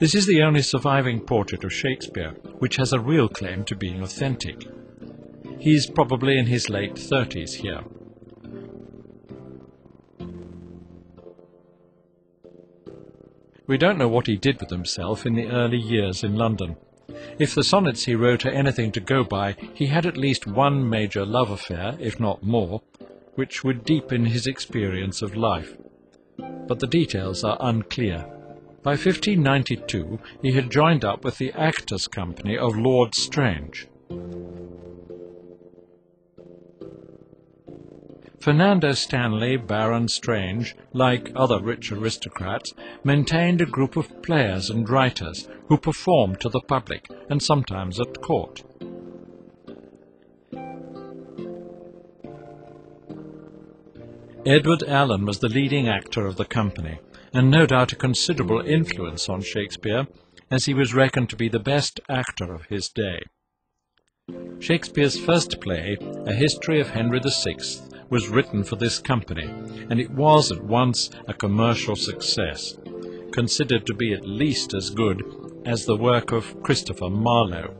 This is the only surviving portrait of Shakespeare which has a real claim to being authentic. He's probably in his late 30s here. We don't know what he did with himself in the early years in London. If the sonnets he wrote are anything to go by, he had at least one major love affair, if not more, which would deepen his experience of life. But the details are unclear. By 1592, he had joined up with the Actors' Company of Lord Strange. Fernando Stanley, Baron Strange, like other rich aristocrats, maintained a group of players and writers who performed to the public and sometimes at court. Edward Allen was the leading actor of the company, and no doubt a considerable influence on Shakespeare, as he was reckoned to be the best actor of his day. Shakespeare's first play, A History of Henry VI, was written for this company, and it was at once a commercial success, considered to be at least as good as the work of Christopher Marlowe.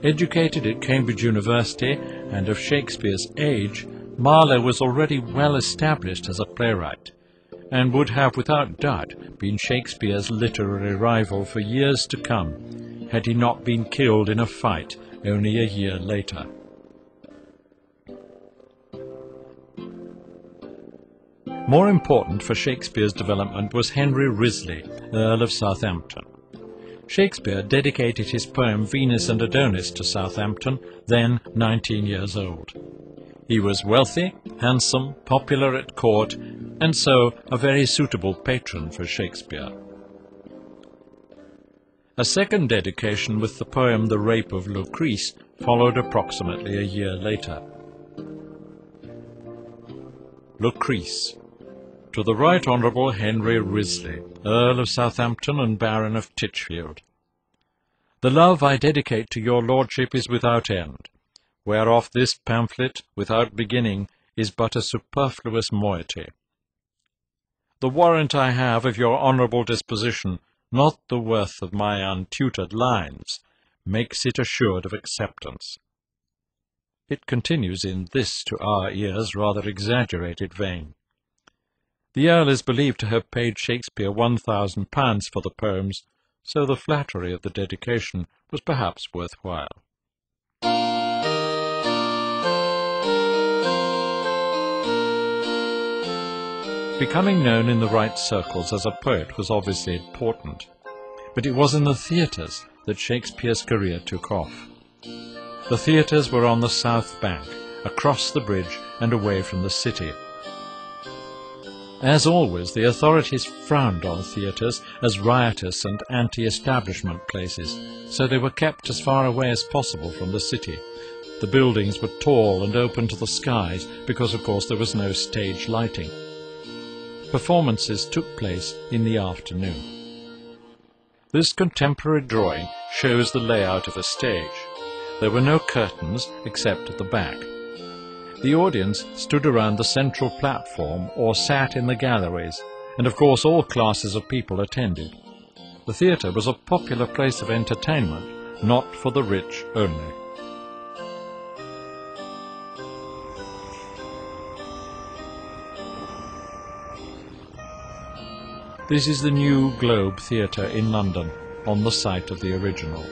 Educated at Cambridge University and of Shakespeare's age, Marlowe was already well established as a playwright, and would have without doubt been Shakespeare's literary rival for years to come, had he not been killed in a fight only a year later. More important for Shakespeare's development was Henry Wriothesley, Earl of Southampton. Shakespeare dedicated his poem Venus and Adonis to Southampton, then 19 years old. He was wealthy, handsome, popular at court, and so a very suitable patron for Shakespeare. A second dedication with the poem The Rape of Lucrece followed approximately a year later. Lucrece. To the Right Honourable Henry Wriothesley, Earl of Southampton and Baron of Titchfield. The love I dedicate to your lordship is without end, whereof this pamphlet, without beginning, is but a superfluous moiety. The warrant I have of your honourable disposition, not the worth of my untutored lines, makes it assured of acceptance. It continues in this, to our ears, rather exaggerated vein. The Earl is believed to have paid Shakespeare £1,000 for the poems, so the flattery of the dedication was perhaps worthwhile. Becoming known in the right circles as a poet was obviously important, but it was in the theatres that Shakespeare's career took off. The theatres were on the South Bank, across the bridge and away from the city. As always, the authorities frowned on theatres as riotous and anti-establishment places, so they were kept as far away as possible from the city. The buildings were tall and open to the skies because, of course, there was no stage lighting. Performances took place in the afternoon. This contemporary drawing shows the layout of a stage. There were no curtains except at the back. The audience stood around the central platform or sat in the galleries, and of course all classes of people attended. The theatre was a popular place of entertainment, not for the rich only. This is the New Globe Theatre in London, on the site of the original.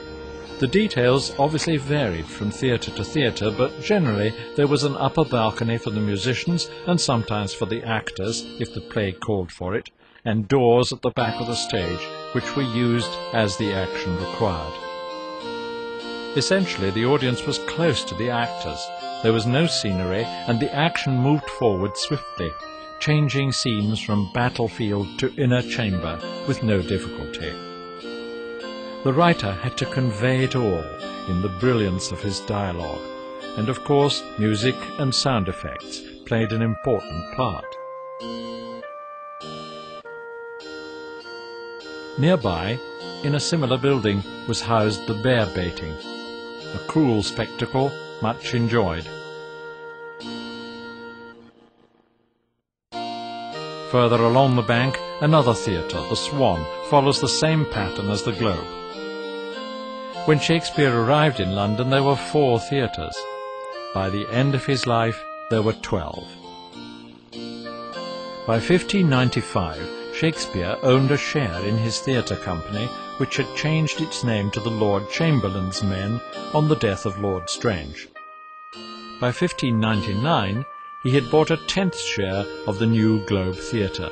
The details obviously varied from theatre to theatre, but generally there was an upper balcony for the musicians and sometimes for the actors, if the play called for it, and doors at the back of the stage, which were used as the action required. Essentially, the audience was close to the actors. There was no scenery, and the action moved forward swiftly, changing scenes from battlefield to inner chamber with no difficulty. The writer had to convey it all in the brilliance of his dialogue, and of course music and sound effects played an important part. Nearby, in a similar building, was housed the bear baiting, a cruel spectacle much enjoyed. Further along the bank, another theatre, the Swan, follows the same pattern as the Globe. When Shakespeare arrived in London, there were 4 theatres. By the end of his life, there were 12. By 1595, Shakespeare owned a share in his theatre company, which had changed its name to the Lord Chamberlain's Men on the death of Lord Strange. By 1599, he had bought a 10th share of the new Globe Theatre.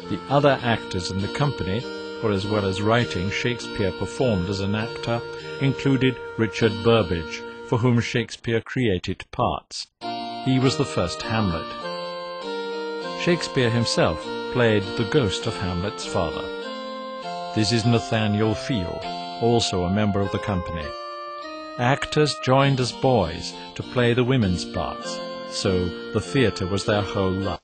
The other actors in the company, for as well as writing, Shakespeare performed as an actor, included Richard Burbage, for whom Shakespeare created parts. He was the first Hamlet. Shakespeare himself played the ghost of Hamlet's father. This is Nathaniel Field, also a member of the company. Actors joined as boys to play the women's parts, so the theatre was their whole life.